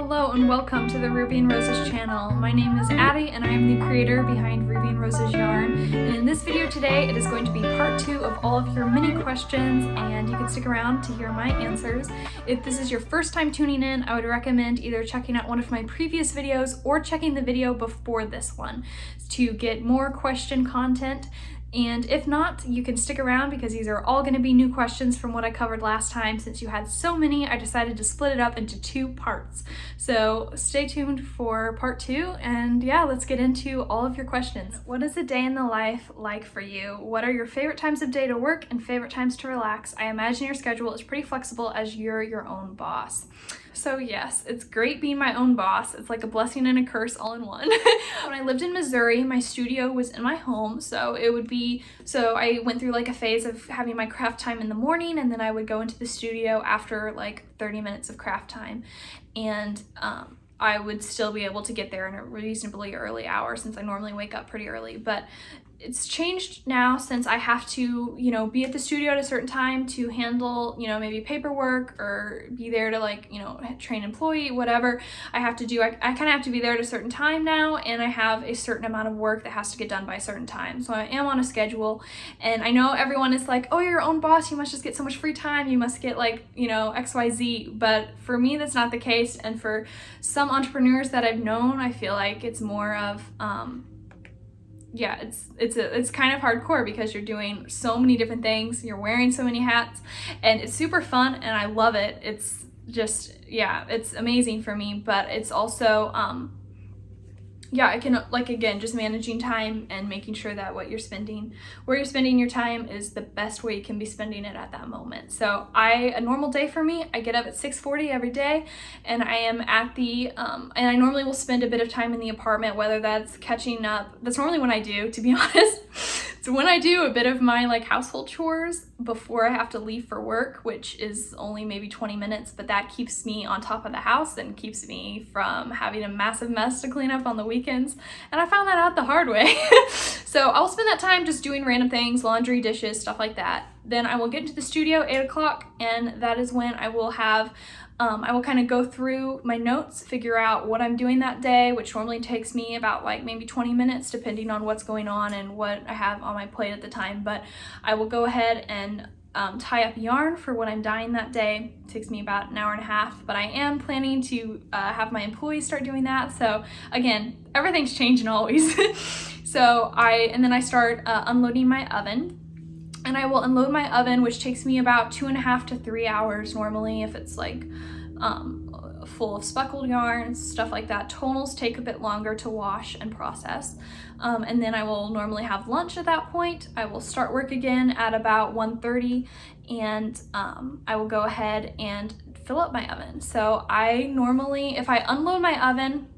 Hello and welcome to the Ruby and Roses channel. My name is Addie and I am the creator behind Ruby and Roses Yarn. And in this video today, it is going to be part 2 of all of your mini questions, and you can stick around to hear my answers. If this is your first time tuning in, I would recommend either checking out one of my previous videos or checking the video before this one to get more question content. And if not, you can stick around because these are all going to be new questions from what I covered last time. Since you had so many, I decided to split it up into 2 parts. So stay tuned for part 2, and yeah, let's get into all of your questions. What is a day in the life like for you? What are your favorite times of day to work and favorite times to relax? I imagine your schedule is pretty flexible as you're your own boss. So yes, it's great being my own boss. It's like a blessing and a curse all in one. When I lived in Missouri, my studio was in my home, so I went through like a phase of having my craft time in the morning, and then I would go into the studio after like 30 minutes of craft time, and I would still be able to get there in a reasonably early hour since I normally wake up pretty early. But it's changed now since I have to, be at the studio at a certain time to handle, maybe paperwork or be there to train employee, whatever I have to do. I kind of have to be there at a certain time now, and I have a certain amount of work that has to get done by a certain time. So I am on a schedule, and I know everyone is like, oh, you're your own boss, you must just get so much free time, you must get XYZ, but for me that's not the case. And for some entrepreneurs that I've known, I feel like it's more of it's kind of hardcore because you're doing so many different things, you're wearing so many hats, and it's super fun and I love it. It's just, it's amazing for me, but it's also I can, again, just managing time and making sure that where you're spending your time is the best way you can be spending it at that moment. So a normal day for me, I get up at 6:40 every day, and I am at the, and I normally will spend a bit of time in the apartment, whether that's catching up. That's normally when I do, to be honest. So when I do a bit of my household chores before I have to leave for work, which is only maybe 20 minutes, but that keeps me on top of the house and keeps me from having a massive mess to clean up on the weekends. And I found that out the hard way. So I'll spend that time just doing random things, laundry, dishes, stuff like that. Then I will get into the studio 8 o'clock, and that is when I will have I will kind of go through my notes, figure out what I'm doing that day, which normally takes me about maybe 20 minutes depending on what's going on and what I have on my plate at the time. But I will go ahead and tie up yarn for what I'm dyeing that day. It takes me about an hour and a half, but I am planning to have my employees start doing that. So again, everything's changing always. And then I start unloading my oven. And I will unload my oven, which takes me about 2.5 to 3 hours normally if it's full of speckled yarns, stuff like that. Tonals take a bit longer to wash and process. And then I will normally have lunch at that point. I will start work again at about 1:30, and I will go ahead and fill up my oven. So if I unload my oven,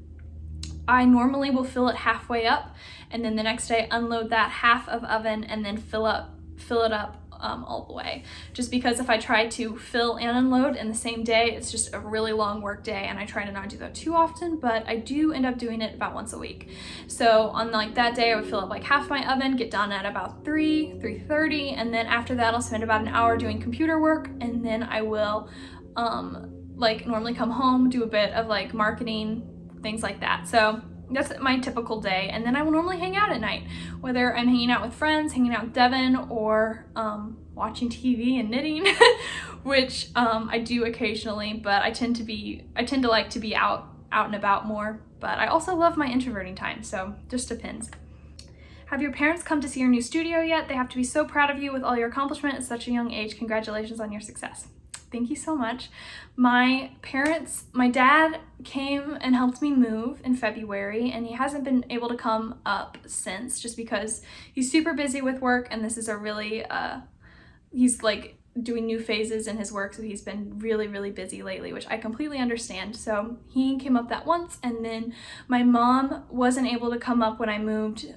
I normally will fill it halfway up, and then the next day unload that half of oven and then fill it up all the way. Just because if I try to fill and unload in the same day, it's just a really long work day, and I try to not do that too often, but I do end up doing it about once a week. So on that day, I would fill up half my oven, get done at about 3:30, and then after that I'll spend about an hour doing computer work, and then I will normally come home, do a bit of marketing, things like that. So that's my typical day, and then I will normally hang out at night, whether I'm hanging out with friends, hanging out with Devin, or watching TV and knitting, which I do occasionally, but I tend to like to be out and about more. But I also love my introverting time, so just depends. Have your parents come to see your new studio yet? They have to be so proud of you with all your accomplishment at such a young age. Congratulations on your success. Thank you so much. My dad came and helped me move in February, and he hasn't been able to come up since, just because he's super busy with work, and this is a really, he's doing new phases in his work, so he's been really, really busy lately, which I completely understand. So he came up that once, and then my mom wasn't able to come up when I moved,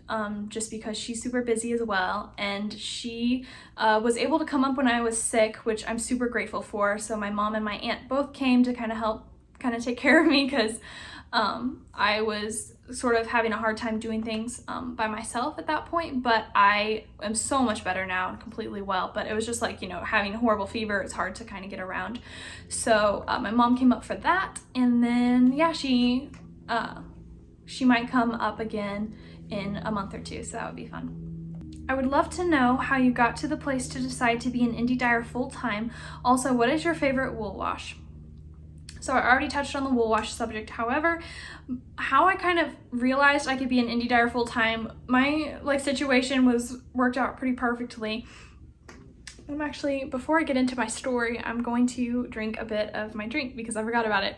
just because she's super busy as well, and she was able to come up when I was sick, which I'm super grateful for. So my mom and my aunt both came to kind of help kind of take care of me because I was sort of having a hard time doing things by myself at that point, but I am so much better now and completely well. But it was just like, you know, having a horrible fever, it's hard to kind of get around. So my mom came up for that, and then yeah, she might come up again in a month or two, so that would be fun. I would love to know how you got to the place to decide to be an indie dyer full-time. Also, what is your favorite wool wash? So I already touched on the wool wash subject. However, how I kind of realized I could be an indie dyer full-time, my situation worked out pretty perfectly. I'm actually, before I get into my story, I'm going to drink a bit of my drink because I forgot about it.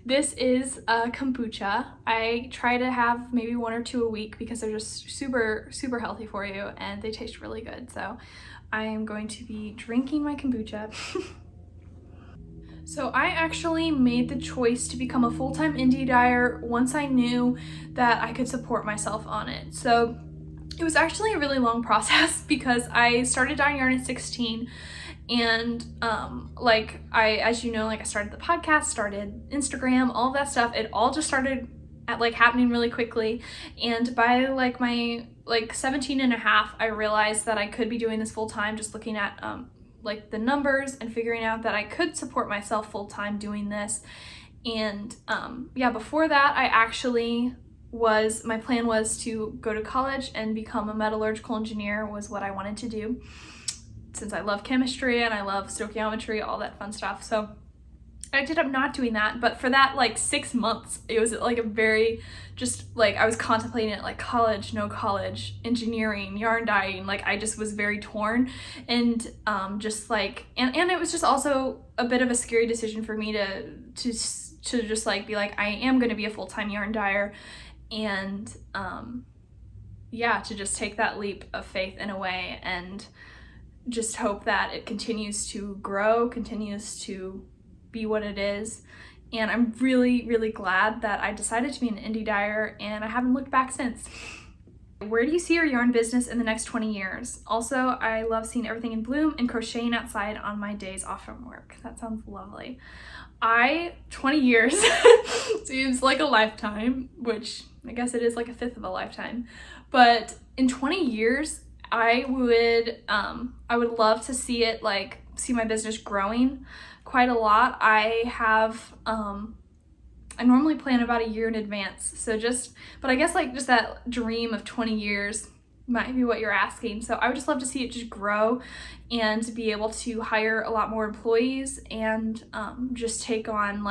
This is a kombucha. I try to have maybe 1 or 2 a week because they're just super, super healthy for you and they taste really good. So I am going to be drinking my kombucha. So I actually made the choice to become a full-time indie dyer once I knew that I could support myself on it. So it was actually a really long process because I started dyeing yarn at 16, and as you know, I started the podcast, started Instagram, all of that stuff. It all just started at happening really quickly, and by my 17 and a half, I realized that I could be doing this full time, just looking at the numbers and figuring out that I could support myself full time doing this. And before that, my plan was to go to college and become a metallurgical engineer was what I wanted to do, since I love chemistry and I love stoichiometry, all that fun stuff. So I ended up not doing that, but for that 6 months, it was a very I was contemplating it, college, no college, engineering, yarn dyeing. I just was very torn, and and it was just also a bit of a scary decision for me to just be I am going to be a full-time yarn dyer, and to just take that leap of faith in a way and just hope that it continues to grow, continues to be what it is. And I'm really, really glad that I decided to be an indie dyer, and I haven't looked back since. Where do you see your yarn business in the next 20 years? Also, I love seeing everything in bloom and crocheting outside on my days off from work. That sounds lovely. 20 years seems like a lifetime, which I guess it is a fifth of a lifetime. But in 20 years, I would love to see it see my business growing quite a lot. I normally plan about a year in advance. But I guess just that dream of 20 years might be what you're asking. So I would just love to see it just grow and be able to hire a lot more employees and just take on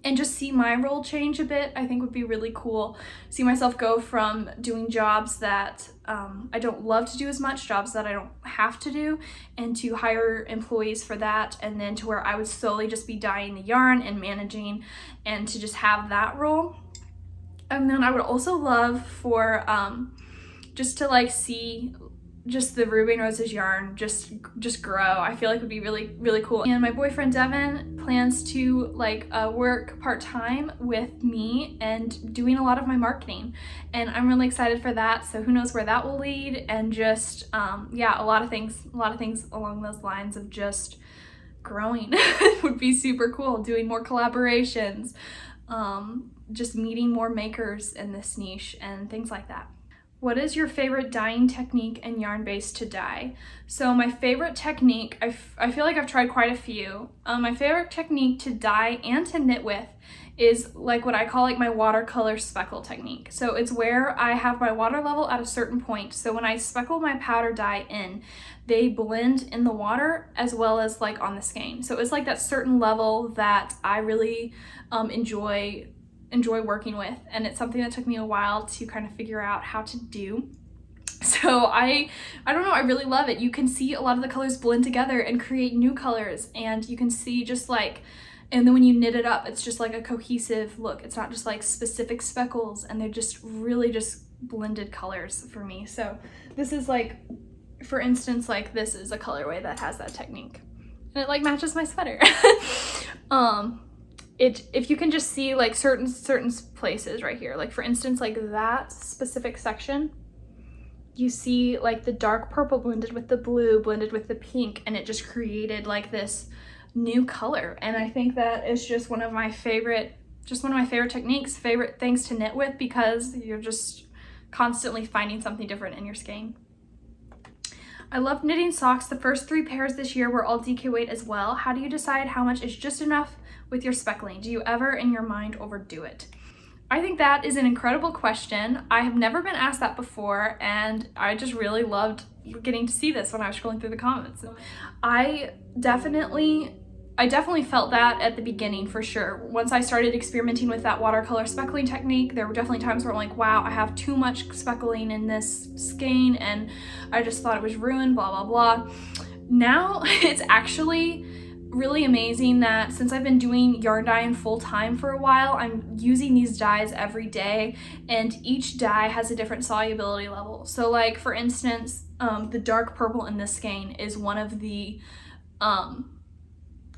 and just see my role change a bit. I think would be really cool. See myself go from doing jobs that I don't love to do as much, jobs that I don't have to do, and to hire employees for that, and then to where I would solely just be dyeing the yarn and managing, and to just have that role. And then I would also love for just to see just the Ruby and Roses yarn just grow. I feel it would be really, really cool. And my boyfriend Devin plans to work part-time with me and doing a lot of my marketing, and I'm really excited for that. So who knows where that will lead, and just a lot of things along those lines of just growing would be super cool. Doing more collaborations, just meeting more makers in this niche and things like that. What is your favorite dyeing technique and yarn base to dye? So my favorite technique, I feel I've tried quite a few. My favorite technique to dye and to knit with is what I call my watercolor speckle technique. So it's where I have my water level at a certain point. So when I speckle my powder dye in, they blend in the water as well as on the skein. So it's that certain level that I really enjoy working with, and it's something that took me a while to kind of figure out how to do. So I don't know, I really love it. You can see a lot of the colors blend together and create new colors, and you can see and then when you knit it up, it's just a cohesive look. It's not just specific speckles, and they're just really just blended colors for me. So this is for instance, this is a colorway that has that technique, and it matches my sweater. If you can just see certain places right here, for instance, that specific section, you see the dark purple blended with the blue, blended with the pink, and it just created this new color. And I think that is just one of my favorite techniques, favorite things to knit with, because you're just constantly finding something different in your skein. I love knitting socks. The first 3 pairs this year were all DK weight as well. How do you decide how much is just enough with your speckling? Do you ever in your mind overdo it? I think that is an incredible question. I have never been asked that before, and I just really loved getting to see this when I was scrolling through the comments. I definitely felt that at the beginning, for sure. Once I started experimenting with that watercolor speckling technique, there were definitely times where I'm like, wow, I have too much speckling in this skein, and I just thought it was ruined, blah, blah, blah. Now it's actually really amazing that since I've been doing yarn dyeing full time for a while, I'm using these dyes every day, and each dye has a different solubility level. So like, for instance, the dark purple in this skein is one of the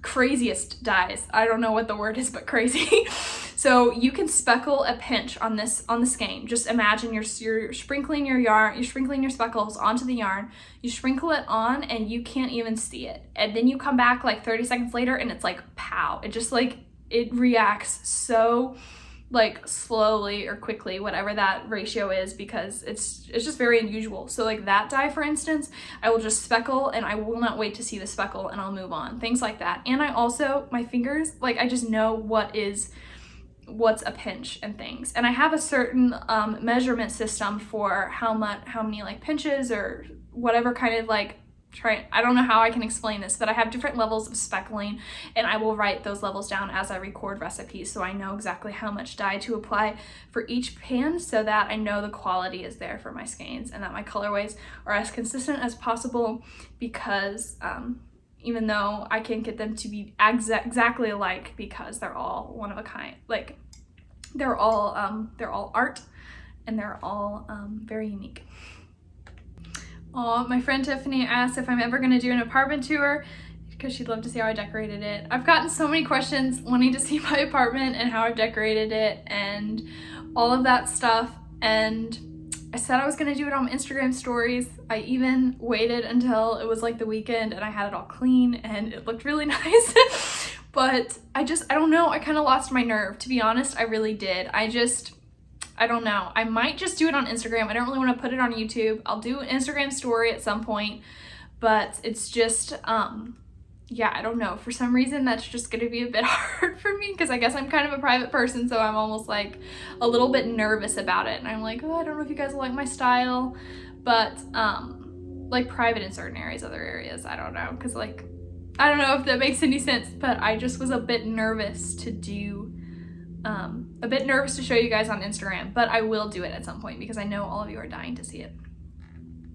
craziest dyes. I don't know what the word is, but crazy. So you can speckle a pinch on the skein. Just imagine you're sprinkling your yarn, you're sprinkling your speckles onto the yarn, you sprinkle it on and you can't even see it. And then you come back like 30 seconds later and it's like pow. It just like, it reacts so like slowly or quickly, whatever that ratio is, because it's just very unusual. So like that dye, for instance, I will just speckle and I will not wait to see the speckle and I'll move on, things like that. And I also, my fingers, like I just know what's a pinch and things. And I have a certain measurement system for how many like pinches or whatever kind of like, I don't know how I can explain this, but I have different levels of speckling, and I will write those levels down as I record recipes, so I know exactly how much dye to apply for each pan, so that I know the quality is there for my skeins and that my colorways are as consistent as possible, because even though I can't get them to be exactly alike, because they're all one of a kind, like they're all art, and they're all very unique. My friend Tiffany asked if I'm ever going to do an apartment tour, because she'd love to see how I decorated it. I've gotten so many questions wanting to see my apartment and how I've decorated it and all of that stuff, and I said I was going to do it on Instagram stories. I even waited until it was like the weekend and I had it all clean and it looked really nice. But I don't know, I kind of lost my nerve, to be honest. I really did. I don't know. I might just do it on Instagram. I don't really want to put it on YouTube. I'll do an Instagram story at some point, but it's just, yeah, I don't know. For some reason, that's just going to be a bit hard for me, because I guess I'm kind of a private person, so I'm almost like a little bit nervous about it. And I'm like, oh, I don't know if you guys will like my style, but like private in certain areas, other areas, I don't know. Because like, I don't know if that makes any sense, but I just was a bit nervous to do show you guys on Instagram, but I will do it at some point because I know all of you are dying to see it.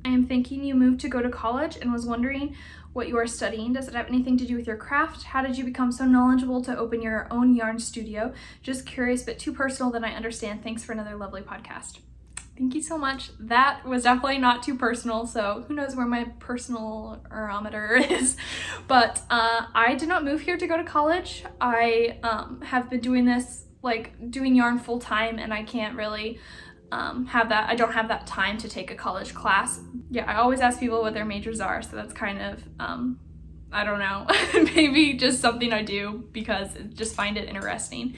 I am thinking you moved to go to college and was wondering what you are studying. Does it have anything to do with your craft? How did you become so knowledgeable to open your own yarn studio? Just curious, but too personal than I understand. Thanks for another lovely podcast. Thank you so much. That was definitely not too personal, so who knows where my personal barometer is. But I did not move here to go to college. I have been doing this, like doing yarn full time, and I can't really I don't have that time to take a college class. Yeah, I always ask people what their majors are, so that's kind of, I don't know, maybe just something I do because I just find it interesting.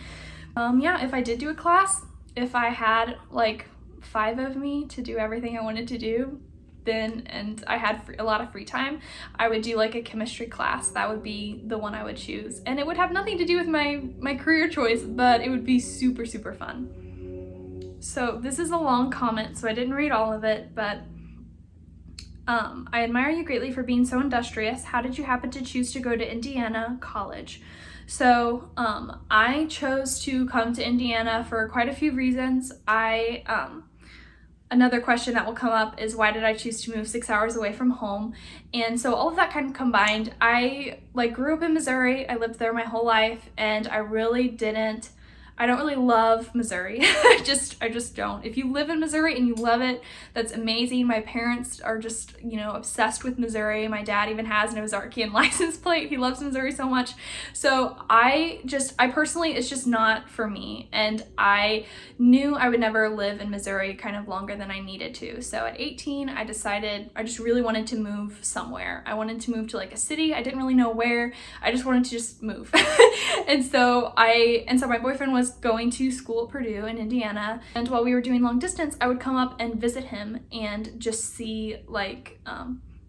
Yeah, if I did do a class, if I had like 5 of me to do everything I wanted to do, then, and I had a lot of free time, I would do like a chemistry class. That would be the one I would choose, and it would have nothing to do with my career choice, but it would be super, super fun. So this is a long comment, so I didn't read all of it, but I admire you greatly for being so industrious. How did you happen to choose to go to Indiana College? So I chose to come to Indiana for quite a few reasons. Another question that will come up is, why did I choose to move 6 hours away from home? And so all of that kind of combined, I like grew up in Missouri. I lived there my whole life, and I I don't really love Missouri. I just don't. If you live in Missouri and you love it, that's amazing. My parents are just, obsessed with Missouri. My dad even has an Ozarkian license plate. He loves Missouri so much. So I personally, it's just not for me. And I knew I would never live in Missouri kind of longer than I needed to. So at 18, I decided I just really wanted to move somewhere. I wanted to move to like a city. I didn't really know where. I just wanted to just move. And so my boyfriend was going to school at Purdue in Indiana, and while we were doing long distance, I would come up and visit him and just see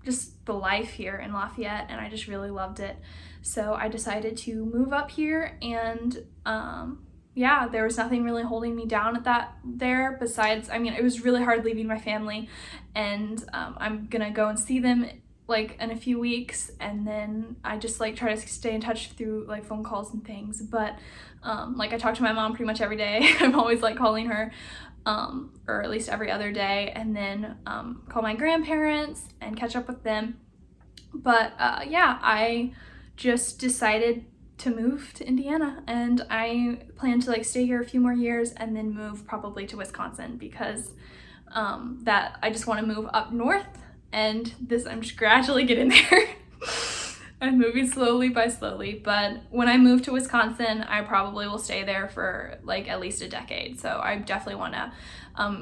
just the life here in Lafayette, and I just really loved it. So I decided to move up here, and there was nothing really holding me down there besides, it was really hard leaving my family, and I'm gonna go and see them in a few weeks, and then I just try to stay in touch through phone calls and things. But I talk to my mom pretty much every day. I'm always calling her, or at least every other day, and then call my grandparents and catch up with them. But I just decided to move to Indiana, and I plan to stay here a few more years and then move probably to Wisconsin, because that I just want to move up north. And I'm just gradually getting there. I'm moving slowly by slowly, but when I move to Wisconsin, I probably will stay there for at least a decade. So I definitely want to,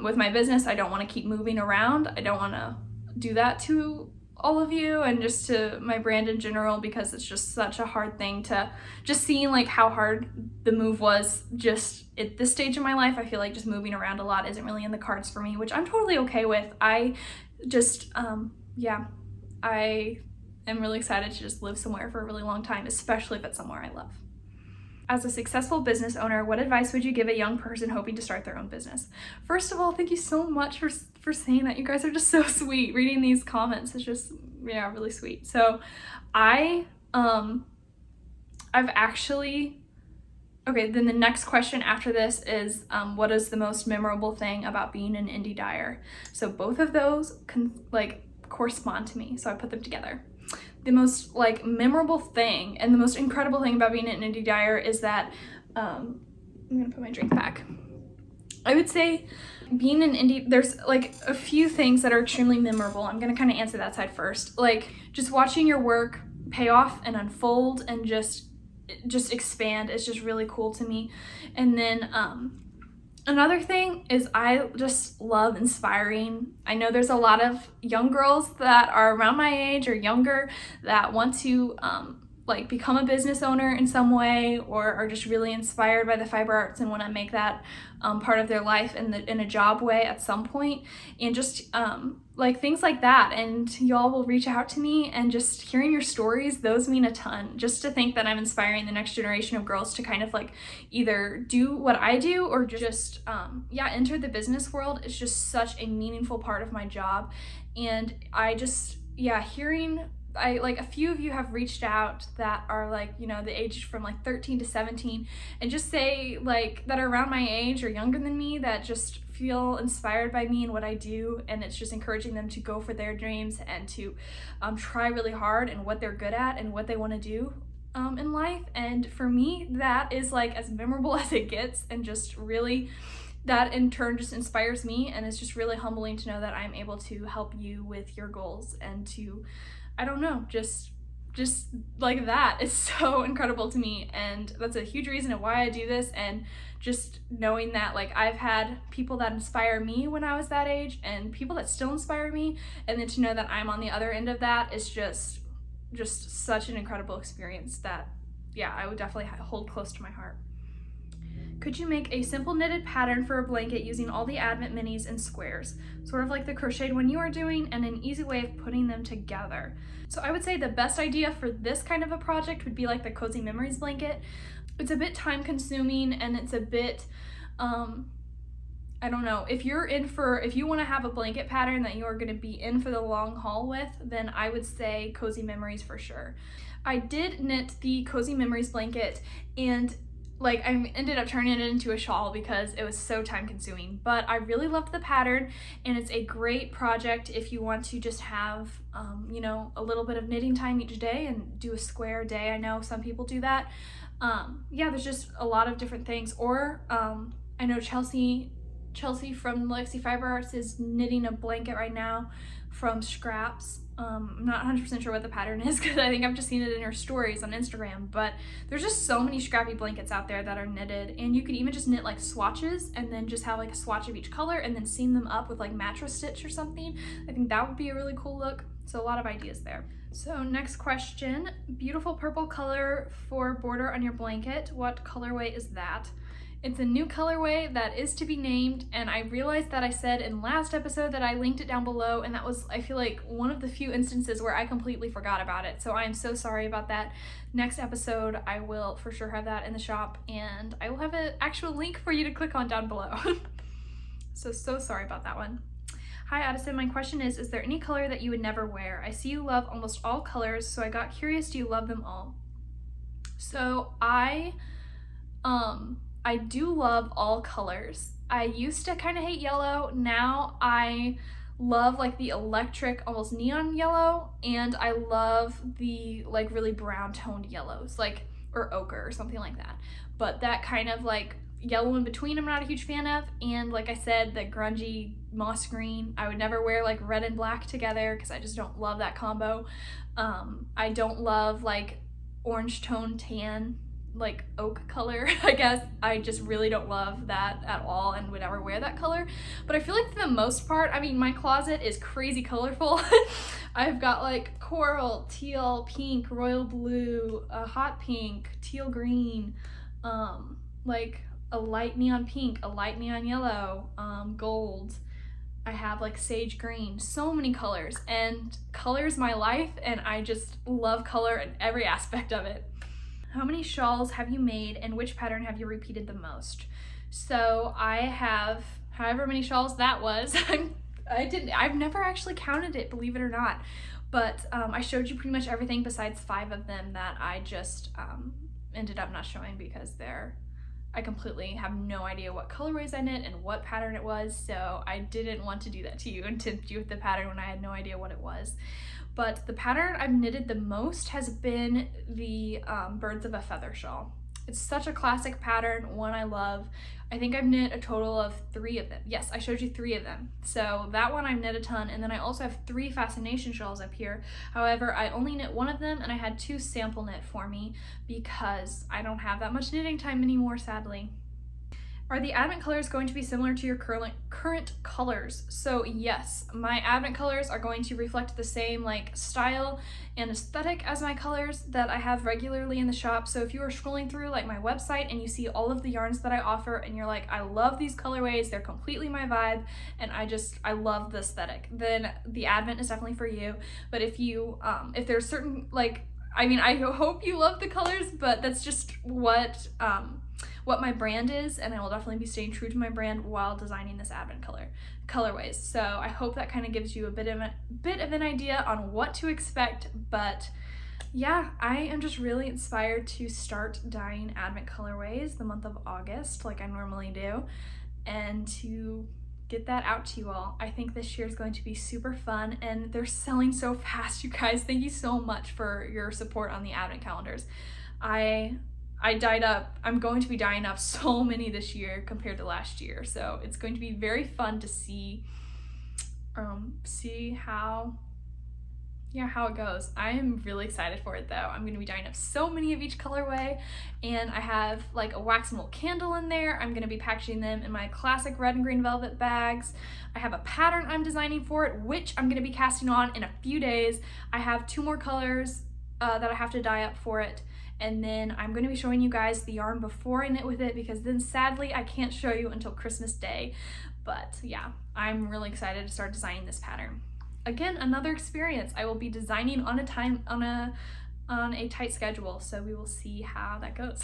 with my business, I don't want to keep moving around. I don't want to do that to all of you and just to my brand in general, because it's just such a hard thing to just seeing how hard the move was just at this stage of my life. I feel like just moving around a lot isn't really in the cards for me, which I'm totally okay with. I am really excited to just live somewhere for a really long time, especially if it's somewhere I love. As a successful business owner, what advice would you give a young person hoping to start their own business? First of all, thank you so much for saying that. You guys are just so sweet. Reading these comments is just, really sweet. So I've actually, okay, then the next question after this is, what is the most memorable thing about being an Indie Dyer? So both of those correspond to me, so I put them together. The most memorable thing and the most incredible thing about being an Indie Dyer is that, I'm gonna put my drink back. I would say being an indie, there's a few things that are extremely memorable. I'm gonna kind of answer that side first. Just watching your work pay off and unfold and just expand is just really cool to me. And then another thing is I just love inspiring. I know there's a lot of young girls that are around my age or younger that want to become a business owner in some way, or are just really inspired by the fiber arts and want to make that part of their life in a job way at some point, and just things like that. And y'all will reach out to me, and just hearing your stories, those mean a ton. Just to think that I'm inspiring the next generation of girls to kind of either do what I do or just enter the business world is just such a meaningful part of my job. And I just hearing a few of you have reached out that are the age from 13 to 17, and just say that are around my age or younger than me, that just feel inspired by me and what I do, and it's just encouraging them to go for their dreams and to try really hard and what they're good at and what they want to do in life. And for me, that is as memorable as it gets, and just really that in turn just inspires me, and it's just really humbling to know that I'm able to help you with your goals, and to just that is so incredible to me. And that's a huge reason of why I do this. And just knowing that I've had people that inspire me when I was that age, and people that still inspire me, and then to know that I'm on the other end of that is just such an incredible experience that I would definitely hold close to my heart. Could you make a simple knitted pattern for a blanket using all the Advent minis and squares, sort of like the crocheted one you are doing, and an easy way of putting them together? So I would say the best idea for this kind of a project would be the Cozy Memories blanket. It's a bit time consuming, and it's a bit, if you want to have a blanket pattern that you are going to be in for the long haul with, then I would say Cozy Memories for sure. I did knit the Cozy Memories blanket, and I ended up turning it into a shawl because it was so time consuming, but I really loved the pattern, and it's a great project if you want to just have, a little bit of knitting time each day and do a square day. I know some people do that. Yeah, there's just a lot of different things. Or I know Chelsea from Lexi Fiber Arts is knitting a blanket right now from scraps. I'm not 100% sure what the pattern is because I think I've just seen it in her stories on Instagram, but there's just so many scrappy blankets out there that are knitted, and you could even just knit like swatches and then just have like a swatch of each color and then seam them up with like mattress stitch or something. I think that would be a really cool look. So a lot of ideas there. So next question, beautiful purple color for border on your blanket. What colorway is that? It's a new colorway that is to be named, and I realized that I said in last episode that I linked it down below, and that was, I feel like, one of the few instances where I completely forgot about it. So I am so sorry about that. Next episode, I will for sure have that in the shop, and I will have an actual link for you to click on down below. So sorry about that one. Hi Addison, my question is there any color that you would never wear? I see you love almost all colors, so I got curious, do you love them all? So I do love all colors. I used to kind of hate yellow. Now I love like the electric, almost neon yellow, and I love the like really brown toned yellows, like, or ochre or something like that. But that kind of like yellow in between I'm not a huge fan of, and like I said, the grungy moss green, I would never wear like red and black together because I just don't love that combo. I don't love like orange tone tan, like oak color, I guess. I just really don't love that at all and would never wear that color. But I feel like for the most part, I mean, my closet is crazy colorful. I've got like coral, teal, pink, royal blue, a hot pink, teal green, like a light neon pink, a light neon yellow, gold. I have like sage green, so many colors, and color is my life, and I just love color in every aspect of it. How many shawls have you made, and which pattern have you repeated the most? So I have however many shawls that was. I've never actually counted it, believe it or not, but I showed you pretty much everything besides 5 of them that I just ended up not showing because I completely have no idea what colorways I knit and what pattern it was, so I didn't want to do that to you and tempt you with the pattern when I had no idea what it was. But the pattern I've knitted the most has been the Birds of a Feather shawl. It's such a classic pattern, one I love. I think I've knit a total of 3 of them. Yes, I showed you 3 of them. So that one I've knit a ton, and then I also have 3 fascination shawls up here. However, I only knit 1 of them, and I had 2 sample knit for me because I don't have that much knitting time anymore, sadly. Are the advent colors going to be similar to your current colors? So yes, my advent colors are going to reflect the same like style and aesthetic as my colors that I have regularly in the shop. So if you are scrolling through like my website and you see all of the yarns that I offer and you're like, I love these colorways, they're completely my vibe, and I love the aesthetic, then the advent is definitely for you. But if you, if there's certain like, I mean, I hope you love the colors, but that's just what my brand is, and I will definitely be staying true to my brand while designing this advent colorways. So I hope that kind of gives you a bit of an idea on what to expect. But yeah, I am just really inspired to start dyeing advent colorways the month of August like I normally do, and to get that out to you all. I think this year is going to be super fun, and they're selling so fast, you guys. Thank you so much for your support on the advent calendars. I dyed up, I'm going to be dyeing up so many this year compared to last year, so it's going to be very fun to see how it goes. I am really excited for it though. I'm going to be dyeing up so many of each colorway, and I have like a wax mold candle in there. I'm going to be packaging them in my classic red and green velvet bags. I have a pattern I'm designing for it, which I'm going to be casting on in a few days. I have 2 more colors that I have to dye up for it. And then I'm going to be showing you guys the yarn before I knit with it, because then sadly I can't show you until Christmas Day. But yeah, I'm really excited to start designing this pattern. Again, another experience. I will be designing on a tight schedule, so we will see how that goes.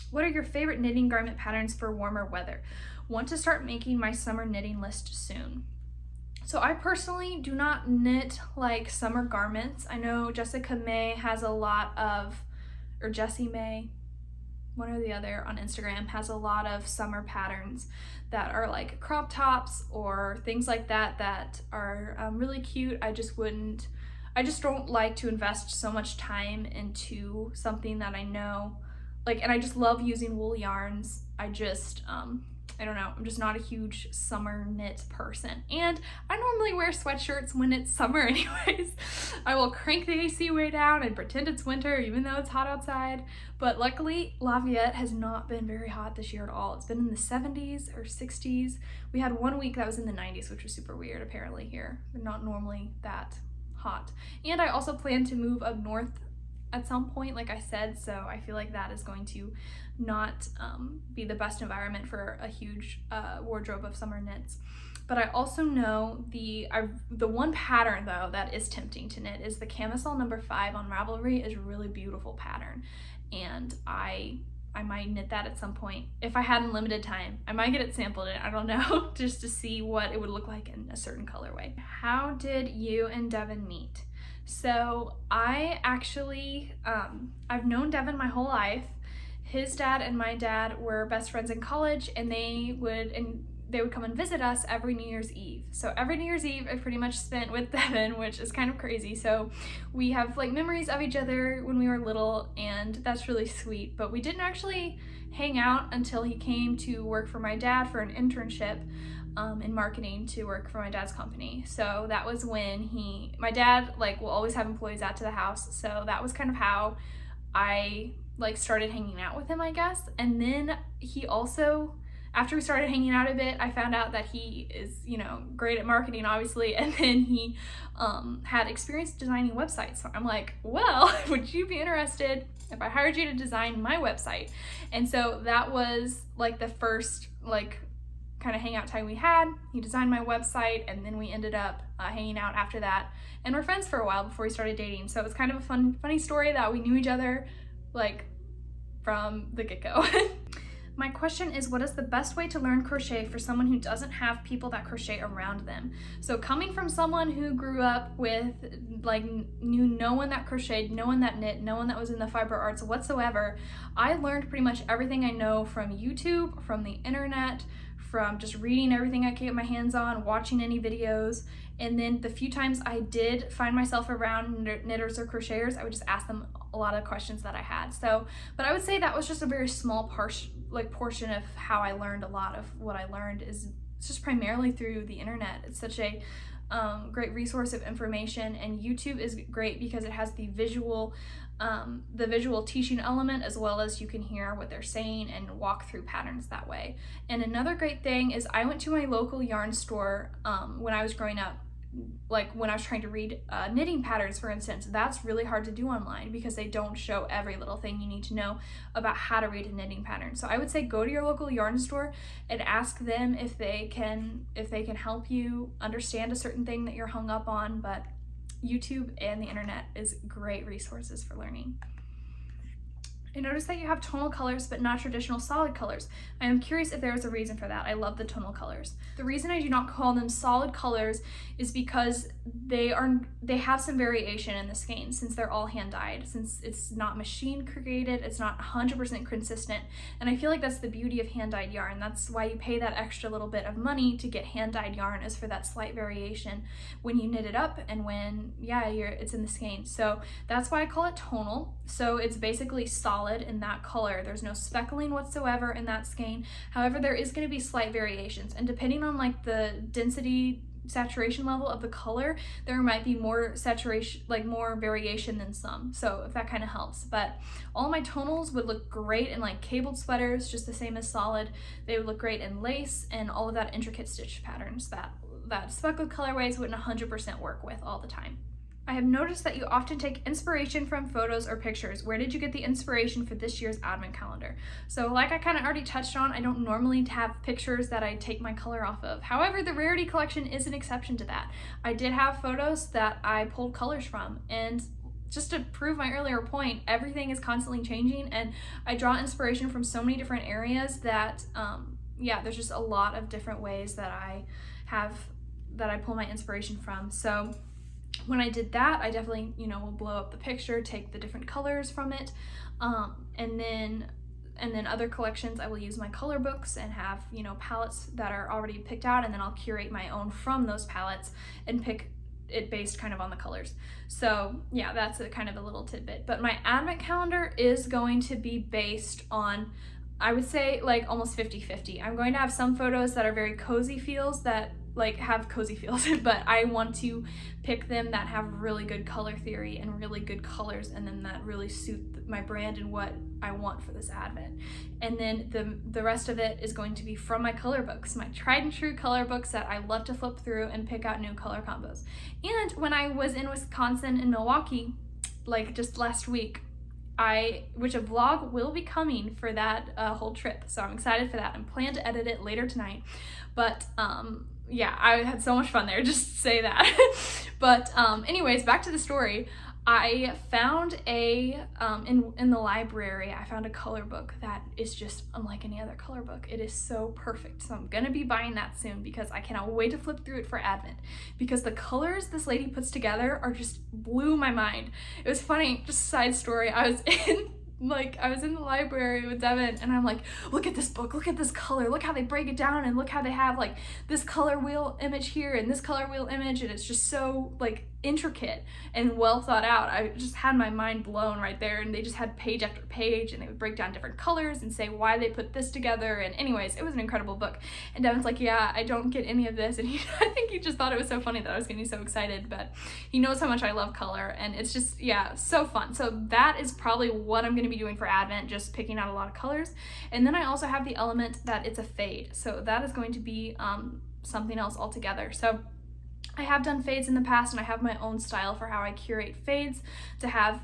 What are your favorite knitting garment patterns for warmer weather? Want to start making my summer knitting list soon. So I personally do not knit like summer garments. I know Jessica May has a lot of, or Jessie May, one or the other on Instagram, has a lot of summer patterns that are like crop tops or things like that that are really cute. I I just don't like to invest so much time into something that I know, like, and I just love using wool yarns. I don't know, I'm just not a huge summer knit person. And I normally wear sweatshirts when it's summer anyways. I will crank the AC way down and pretend it's winter even though it's hot outside. But luckily, Lafayette has not been very hot this year at all. It's been in the 70s or 60s. We had 1 week that was in the 90s, which was super weird apparently here. They're not normally that hot. And I also plan to move up north at some point, like I said, so I feel like that is going to not be the best environment for a huge wardrobe of summer knits. But I also know the one pattern though that is tempting to knit is the camisole number 5 on Ravelry. Is a really beautiful pattern, and I might knit that at some point. If I had unlimited time, I might get it sampled in, I don't know, just to see what it would look like in a certain colorway. How did you and Devin meet? So I actually, I've known Devin my whole life. His dad and my dad were best friends in college, and they would come and visit us every New Year's Eve. So every New Year's Eve I pretty much spent with Devin, which is kind of crazy. So we have like memories of each other when we were little, and that's really sweet. But we didn't actually hang out until he came to work for my dad for an internship in marketing to work for my dad's company. So that was when my dad like will always have employees out to the house. So that was kind of how I like started hanging out with him, I guess. And then he also, after we started hanging out a bit, I found out that he is, you know, great at marketing, obviously, and then he had experience designing websites. So I'm like, well, would you be interested if I hired you to design my website? And so that was like the first like kind of hangout time we had. He designed my website, and then we ended up hanging out after that, and we're friends for a while before we started dating. So it's kind of a funny story that we knew each other like from the get-go. My question is, what is the best way to learn crochet for someone who doesn't have people that crochet around them? So coming from someone who grew up with, like, knew no one that crocheted, no one that knit, no one that was in the fiber arts whatsoever, I learned pretty much everything I know from YouTube, from the internet, from just reading everything I could get my hands on, watching any videos. And then the few times I did find myself around knitters or crocheters, I would just ask them a lot of questions that I had. So, but I would say that was just a very small portion of how I learned. A lot of what I learned is just primarily through the internet. It's such a great resource of information, and YouTube is great because it has the visual teaching element, as well as you can hear what they're saying and walk through patterns that way. And another great thing is I went to my local yarn store when I was growing up. Like when I was trying to read knitting patterns, for instance, that's really hard to do online because they don't show every little thing you need to know about how to read a knitting pattern. So I would say go to your local yarn store and ask them if they can help you understand a certain thing that you're hung up on. But YouTube and the internet is great resources for learning. I noticed that you have tonal colors but not traditional solid colors. I am curious if there is a reason for that. I love the tonal colors. The reason I do not call them solid colors is because they have some variation in the skein, since they're all hand dyed, since it's not machine created, it's not 100% consistent. And I feel like that's the beauty of hand dyed yarn. That's why you pay that extra little bit of money to get hand dyed yarn, is for that slight variation when you knit it up and when it's in the skein. So that's why I call it tonal. So it's basically solid in that color. There's no speckling whatsoever in that skein. However, there is going to be slight variations, and depending on like the density saturation level of the color, there might be more saturation, like more variation than some. So if that kind of helps. But all my tonals would look great in like cabled sweaters, just the same as solid. They would look great in lace and all of that intricate stitch patterns that speckled colorways wouldn't 100% work with all the time. I have noticed that you often take inspiration from photos or pictures. Where did you get the inspiration for this year's advent calendar? So like I kind of already touched on, I don't normally have pictures that I take my color off of. However, the Rarity collection is an exception to that. I did have photos that I pulled colors from, and just to prove my earlier point, everything is constantly changing, and I draw inspiration from so many different areas that there's just a lot of different ways that I pull my inspiration from. So when I did that, I definitely, will blow up the picture, take the different colors from it, and then other collections I will use my color books and have, palettes that are already picked out, and then I'll curate my own from those palettes and pick it based kind of on the colors. So yeah, that's a kind of a little tidbit. But my advent calendar is going to be based on, I would say, like almost 50-50. I'm going to have some photos that are very cozy feels, that like have cozy feels, but I want to pick them that have really good color theory and really good colors, and then that really suit my brand and what I want for this advent. And then the rest of it is going to be from my color books, my tried and true color books that I love to flip through and pick out new color combos. And when I was in Wisconsin and Milwaukee, like just last week, which a vlog will be coming for that whole trip, so I'm excited for that. I'm planning to edit it later tonight, but yeah, I had so much fun there, just to say that. But anyways, back to the story. I found in the library, I found a color book that is just unlike any other color book. It is so perfect. So I'm gonna be buying that soon because I cannot wait to flip through it for Advent, because the colors this lady puts together are just blew my mind. It was funny, just a side story. I was in the library with Devin, and I'm like, look at this book, look at this color, look how they break it down, and look how they have like this color wheel image here and this color wheel image, and it's just so like intricate and well thought out. I just had my mind blown right there, and they just had page after page, and they would break down different colors and say why they put this together. And anyways, it was an incredible book. And Devin's like, yeah, I don't get any of this, and I think he just thought it was so funny that I was getting so excited, but he knows how much I love color, and it's just, yeah, so fun. So that is probably what I'm going to be doing for Advent, just picking out a lot of colors. And then I also have the element that it's a fade, so that is going to be something else altogether. So I have done fades in the past, and I have my own style for how I curate fades to have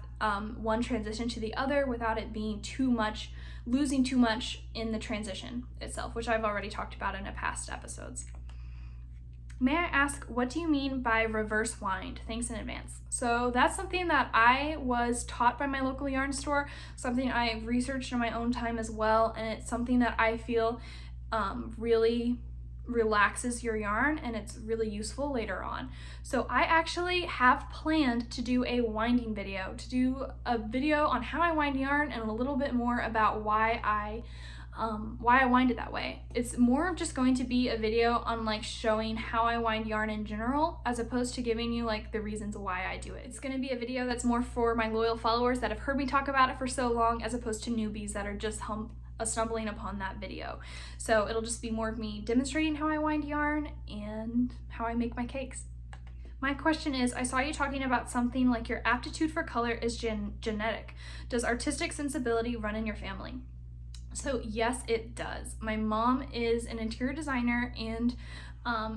one transition to the other without it being too much, losing too much in the transition itself, which I've already talked about in a past episodes. May I ask, what do you mean by reverse wind? Thanks in advance. So that's something that I was taught by my local yarn store, something I researched in my own time as well, and it's something that I feel really relaxes your yarn, and it's really useful later on. So I actually have planned to do a winding video, to do a video on how I wind yarn and a little bit more about why I wind it that way. It's more of just going to be a video on like showing how I wind yarn in general, as opposed to giving you like the reasons why I do it. It's going to be a video that's more for my loyal followers that have heard me talk about it for so long, as opposed to newbies that are just stumbling upon that video. So it'll just be more of me demonstrating how I wind yarn and how I make my cakes. My question is, I saw you talking about something like your aptitude for color is genetic. Does artistic sensibility run in your family? So yes, it does. My mom is an interior designer and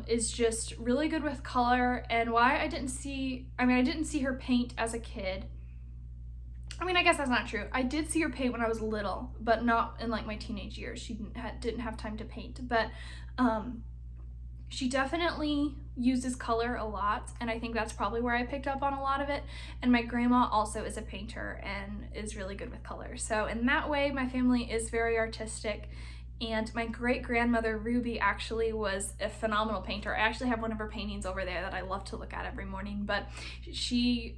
is just really good with color. And why I didn't see her paint as a kid. I mean, I guess that's not true. I did see her paint when I was little, but not in like my teenage years. She didn't have time to paint, but she definitely uses color a lot, and I think that's probably where I picked up on a lot of it. And my grandma also is a painter and is really good with color. So in that way, my family is very artistic. And my great-grandmother Ruby actually was a phenomenal painter. I actually have one of her paintings over there that I love to look at every morning, but she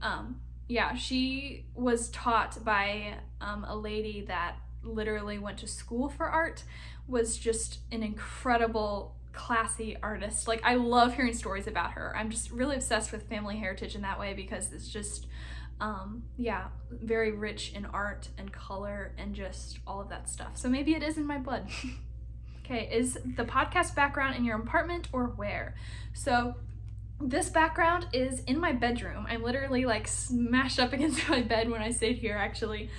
was taught by a lady that literally went to school for art, was just an incredible, classy artist. Like, I love hearing stories about her. I'm just really obsessed with family heritage in that way, because it's just, very rich in art and color and just all of that stuff. So maybe it is in my blood. Okay, is the podcast background in your apartment or where? So this background is in my bedroom. I'm literally like smashed up against my bed when I sit here, actually.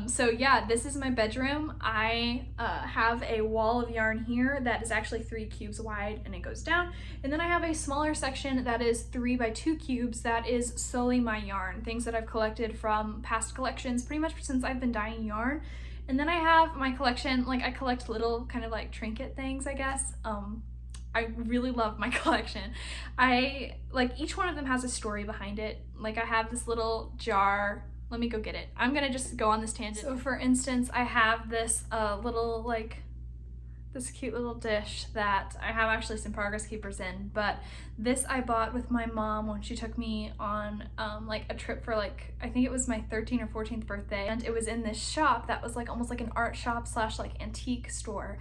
So yeah, this is my bedroom. I have a wall of yarn here that is actually 3 cubes wide, and it goes down. And then I have a smaller section that is 3 by 2 cubes that is solely my yarn, things that I've collected from past collections, pretty much since I've been dyeing yarn. And then I have my collection, like I collect little kind of like trinket things, I guess. I really love my collection. Each one of them has a story behind it. Like, I have this little jar. Let me go get it. I'm gonna just go on this tangent. So for instance, I have this this cute little dish that I have actually some progress keepers in, but this I bought with my mom when she took me on a trip for I think it was my 13th or 14th birthday, and it was in this shop that was almost like an art shop slash antique store.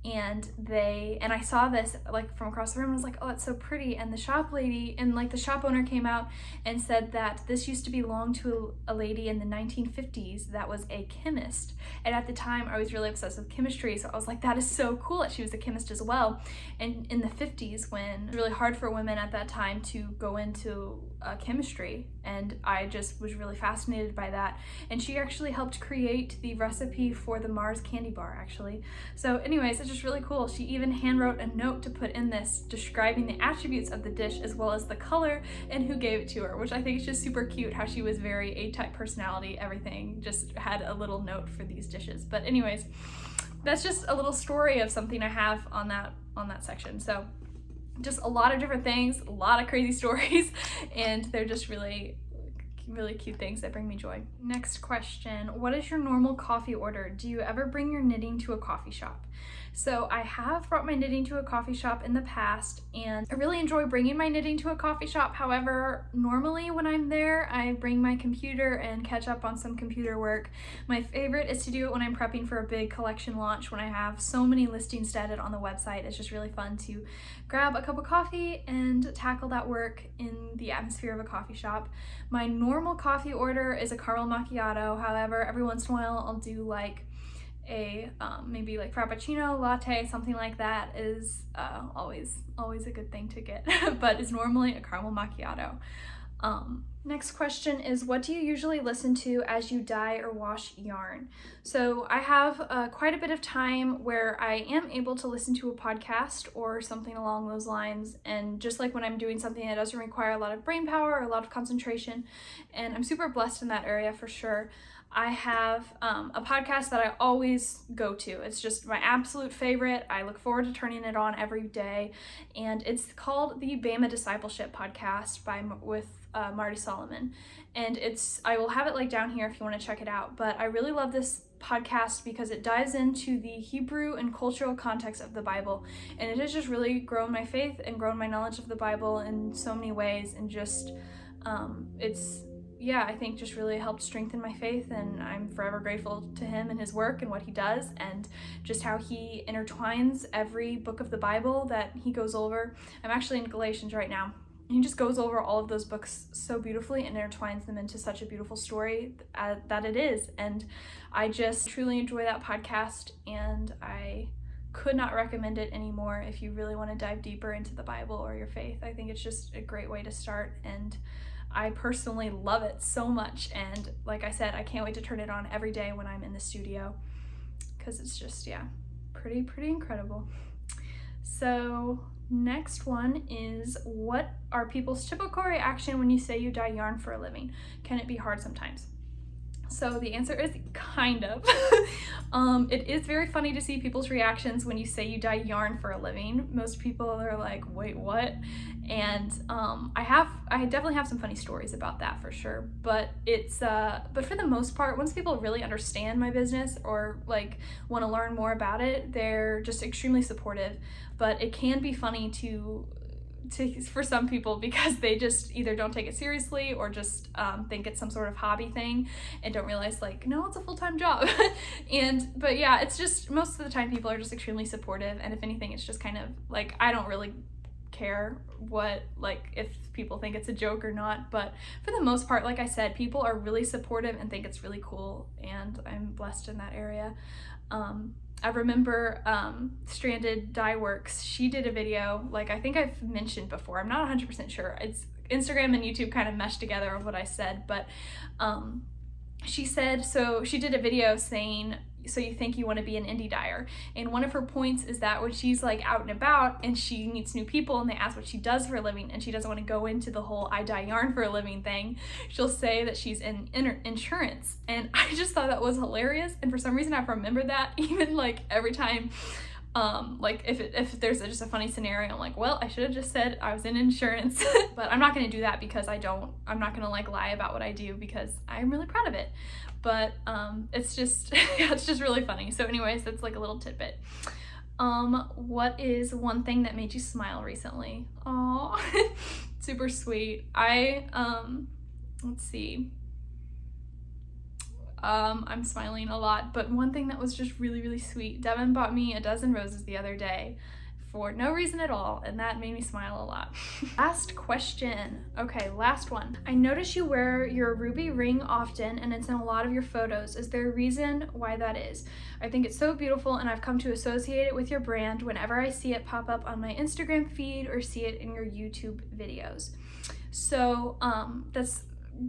and I saw this like from across the room. I was like, oh, it's so pretty. And the shop lady and like the shop owner came out and said that this used to belong to a lady in the 1950s that was a chemist. And at the time I was really obsessed with chemistry, so I was like, that is so cool that she was a chemist as well. And in the 50s, when it was really hard for women at that time to go into chemistry, and I just was really fascinated by that. And she actually helped create the recipe for the Mars candy bar, actually. So anyways, it's just really cool. She even hand wrote a note to put in this describing the attributes of the dish as well as the color and who gave it to her, which I think is just super cute how she was very A-type personality. Everything just had a little note for these dishes. But anyways, that's just a little story of something I have on that section. So just a lot of different things, a lot of crazy stories, and they're just really cute things that bring me joy. Next question, what is your normal coffee order? Do you ever bring your knitting to a coffee shop? So I have brought my knitting to a coffee shop in the past, and I really enjoy bringing my knitting to a coffee shop. However, normally when I'm there, I bring my computer and catch up on some computer work. My favorite is to do it when I'm prepping for a big collection launch, when I have so many listings started on the website. It's just really fun to grab a cup of coffee and tackle that work in the atmosphere of a coffee shop. My normal coffee order is a caramel macchiato. However, every once in a while I'll do like a maybe like frappuccino, latte, something like that is always a good thing to get, but it's normally a caramel macchiato. Next question is, what do you usually listen to as you dye or wash yarn? So I have quite a bit of time where I am able to listen to a podcast or something along those lines, and just like when I'm doing something that doesn't require a lot of brain power or a lot of concentration, and I'm super blessed in that area for sure. I have a podcast that I always go to. It's just my absolute favorite. I look forward to turning it on every day, and it's called the Bama Discipleship Podcast with Marty Solomon, and I will have it like down here if you want to check it out. But I really love this podcast because it dives into the Hebrew and cultural context of the Bible, and it has just really grown my faith and grown my knowledge of the Bible in so many ways, and just I think just really helped strengthen my faith, and I'm forever grateful to him and his work and what he does, and just how he intertwines every book of the Bible that he goes over. I'm actually in Galatians right now. He just goes over all of those books so beautifully and intertwines them into such a beautiful story that it is. And I just truly enjoy that podcast, and I could not recommend it anymore if you really want to dive deeper into the Bible or your faith. I think it's just a great way to start, and I personally love it so much. And like I said, I can't wait to turn it on every day when I'm in the studio, because it's just, pretty incredible. So next one is, what are people's typical reaction when you say you dye yarn for a living? Can it be hard sometimes? So the answer is kind of. It is very funny to see people's reactions when you say you dye yarn for a living. Most people are like, wait, what? And I definitely have some funny stories about that for sure. But but for the most part, once people really understand my business or like want to learn more about it, they're just extremely supportive. But it can be funny for some people, because they just either don't take it seriously or just think it's some sort of hobby thing and don't realize like, no, it's a full-time job. But yeah, it's just most of the time people are just extremely supportive, and if anything, it's just kind of like, I don't really care if people think it's a joke or not, but for the most part, like I said, people are really supportive and think it's really cool, and I'm blessed in that area. I remember Stranded Dye Works, she did a video, like I think I've mentioned before, I'm not 100% sure, it's Instagram and YouTube kind of meshed together of what I said, but she said, so she did a video saying, so you think you want to be an indie dyer, and one of her points is that when she's like out and about and she meets new people and they ask what she does for a living and she doesn't want to go into the whole I dye yarn for a living thing, she'll say that she's in insurance. And I just thought that was hilarious, and for some reason I've remembered that even like every time like if there's just a funny scenario, I'm like, well, I should have just said I was in insurance. But I'm not going to do that, because I'm not going to like lie about what I do, because I'm really proud of it. But it's just it's just really funny. So anyways, that's like a little tidbit. What is one thing that made you smile recently? Oh, super sweet. Let's see. I'm smiling a lot, but one thing that was just really, really sweet, Devin bought me a dozen roses the other day for no reason at all, and that made me smile a lot. Last question. Okay, last one. I notice you wear your ruby ring often, and it's in a lot of your photos. Is there a reason why that is? I think it's so beautiful, and I've come to associate it with your brand whenever I see it pop up on my Instagram feed or see it in your YouTube videos. So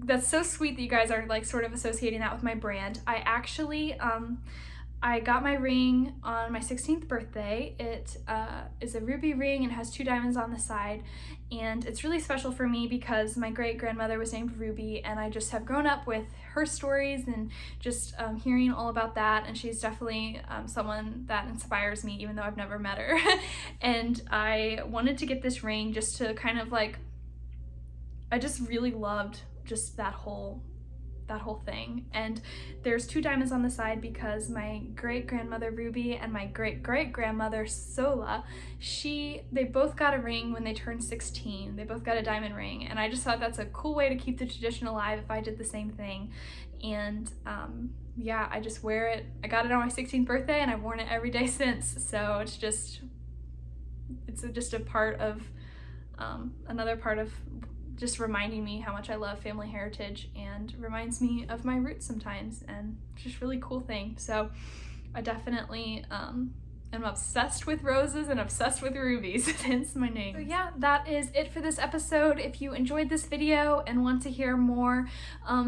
that's so sweet that you guys are like sort of associating that with my brand. I actually I got my ring on my 16th birthday. It is a ruby ring and has 2 diamonds on the side, and it's really special for me because my great-grandmother was named Ruby, and I just have grown up with her stories and just hearing all about that, and she's definitely someone that inspires me even though I've never met her. And I wanted to get this ring just to kind of like, I just really loved just that whole thing. And there's 2 diamonds on the side because my great-grandmother Ruby and my great-great-grandmother Sola, they both got a ring when they turned 16. They both got a diamond ring, and I just thought that's a cool way to keep the tradition alive if I did the same thing. And yeah, I just wear it. I got it on my 16th birthday and I've worn it every day since, so it's just a part of another part of just reminding me how much I love family heritage, and reminds me of my roots sometimes, and it's just a really cool thing. So I definitely am obsessed with roses and obsessed with rubies, hence my name. So yeah, that is it for this episode. If you enjoyed this video and want to hear more,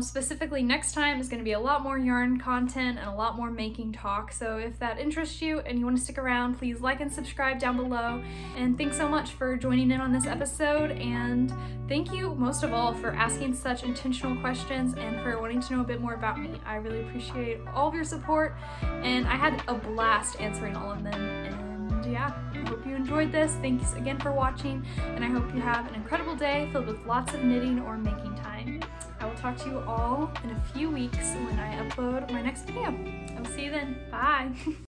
specifically next time is going to be a lot more yarn content and a lot more making talk. So if that interests you and you want to stick around, please like and subscribe down below. And thanks so much for joining in on this episode, and thank you most of all for asking such intentional questions and for wanting to know a bit more about me. I really appreciate all of your support, and I had a blast answering all of them. And yeah, I hope you enjoyed this. Thanks again for watching, and I hope you have an incredible day filled with lots of knitting or making time. I will talk to you all in a few weeks when I upload my next video. I will see you then. Bye.